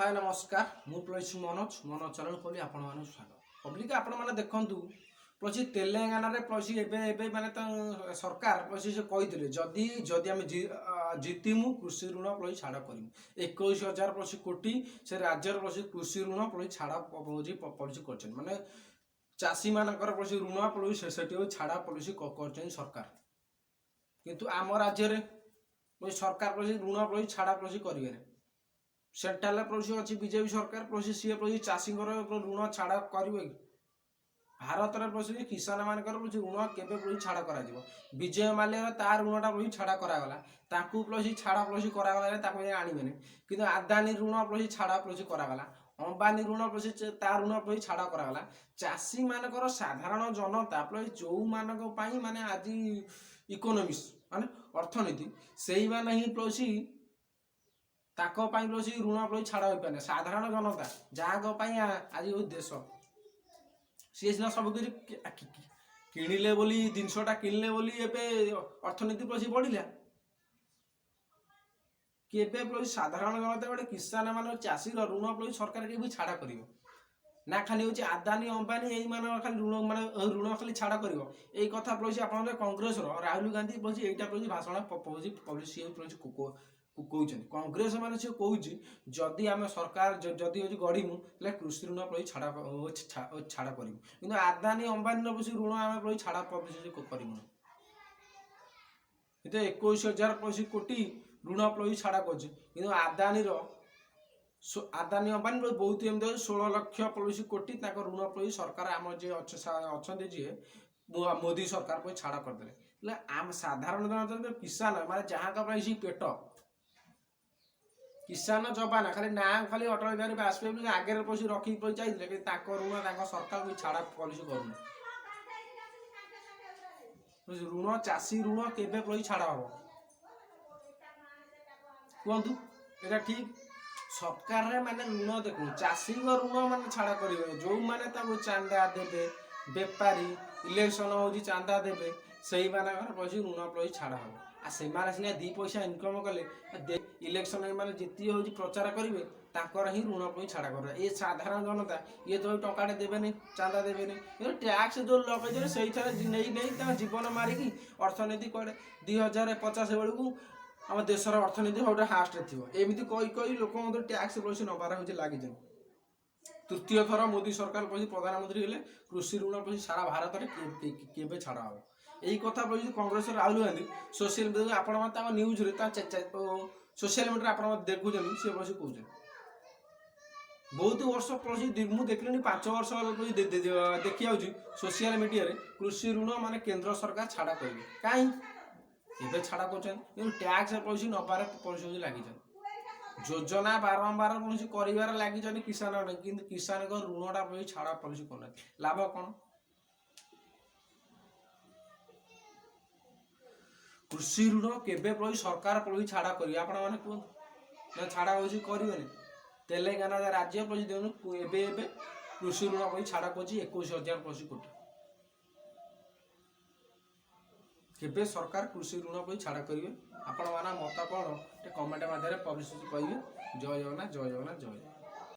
हाय नमस्कार मु प्लस मनोज मनोज चरण खोली आपण मान स्वागत पब्लिक आपण मैंने देखु प्लस तेलेंगाना प्लस माने सरकार प्लस से कही जदि जदि आम जीतमु कृषि ऋण प्लस छाड़ कर 21,000 प्लस कोटी से राज्यर प्लस कृषि ऋण प्लस छाड़ पॉलिसी कर माने चाषी मानकर प्लस ऋण प्लस से छाड़ा पॉलिसी कर सरकार किंतु आम राज्य सरकार प्लस ऋण प्लस छाड़ा पॉलिसी करेंगे सेंट्राल पॉलिसी अच्छी बीजेपी सरकार पॉलिसी सी पॉलिसी चाषी ऋण छाड़ करेंगे भारत में पॉलिसी किसान मानकर ऋण के छाड़ कर विजय माल्या तार ऋणटा पॉलिसी छाड़ा करागला ताकू पॉलिसी छाड़ा पॉलिसी करागला आनबे कि आदानी ऋण पॉलिसी छाड़ा पॉलिसी करागला अंबानी ऋण पॉलिसी तार ऋण पॉलिसी छाड़ा करागला चाषी मानकर साधारण जनता प्लस जो माने आज इकोनोमिक्स माने अर्थनीति से माने ही पॉलिसी प्लस ऋण प्लस छाड़ हो पाए साधारण जनता जहाँ आज देश सी सीना सब किणिले बोली जिनसटा किणिले बोली अर्थनीति प्लस बढ़िला कि प्लस साधारण जनता गोटे किसान मान चाषी ऋण प्लस सरकार के छाड़ कर ना खाली हूँ आदानी अंबानी यही मान खाली ऋण माने ऋण खाली छाड़ कर यही कथा प्लस आप कांग्रेस राहुल गांधी प्लस यहीटा प्लस भाषण प्लस कहते कांग्रेस मान सी कौन जदि आम सरकार जदि गढ़मु कृषि ऋण प्लस छाड़ करूँ कि आदानी अंबानी ऋण आम प्लस छाड़ करूँ 21,000 प्लस कोटी ऋण प्लस छाड़ कर आदानी अंबानी बहुत एम 16 लाख प्लस कोटी ऋण प्लस सरकार आम जी अच्छा जी मोदी सरकार प्लस छाड़ करदे आम साधारण जनता किसान माने जहाँ का पेट किसान जबान खाली ना खाली अटल बिहारी वाजपेयी आगे पशी रखी चाहिए कि ऋण सरकार भी छाड़ा पॉलिसी करूना ऋण चाषी ऋण केबे पॉलिसी छाड़ा हम कहतु यहाँ ठीक सरकार माने ऋण देखो चाषी ऋण मान छाड़ा करेंगे जो मैंने चांदा देवे बेपारी इलेक्शन हो चांदा देवे से पॉलिसी ऋण प्लस छाड़ा हम आ से सीना 2 पैसा इनकम कले इलेक्शन माने जीती हो प्रचार करेंगे ताकर ही ऋण प्लस छाड़ा कर ये साधारण जनता ये तो टकाटे देवे चांदा देवे टैक्स जो लगे से नहीं जीवन मारिकी अर्थनीति कड़े 2050 बेलू आम देशर अर्थनीति गोटे हास्ट थी एमती कही लोक टैक्स प्लस नबार हो लगी तृतीय थर मोदी सरकार पॉलिसी प्रधानमंत्री हेले कृषि ऋण पॉलिसी सारा भारत में केबे छाड़ा हम यही कथा policy Congress Rahul Gandhi social media आपण न्यूज सोशल मीडिया आप देखुं सी पॉलिसी कहते बहुत वर्ष पॉलिसी मुझे देखिए 5 वर्ष देखी सोशल मीडिया कृषि ऋण माने केंद्र सरकार छाड़ा करेंगे कहीं छाड़ा कर टैक्स पॉलिसी नबार पॉलिसी लगी योजना बारंबार पॉलिसी कर लगी किसान कि किसान ऋणटा पॉलिसी छाड़ा पॉलिसी करना लाभ कौन कृषि ऋण केबे पॉलिसी सरकार पॉलिसी छाड़ा करेंगे आपण मैंने कहते छाड़ा पॉलिसी करेंगे तेलेंगाना राज्य पॉलिसी देखो एवं कृषि ऋण पॉलिसी छाड़ा कर 21,000 प्लस कोटी केबे सरकार कृषि ऋण पॉलिसी छाड़ा करेंगे आपण मान मत कौन कमेंट माध्यम पब्लिसिटी करेंगे जय जगन्नाथ जय जगन्नाथ जय जगन्नाथ।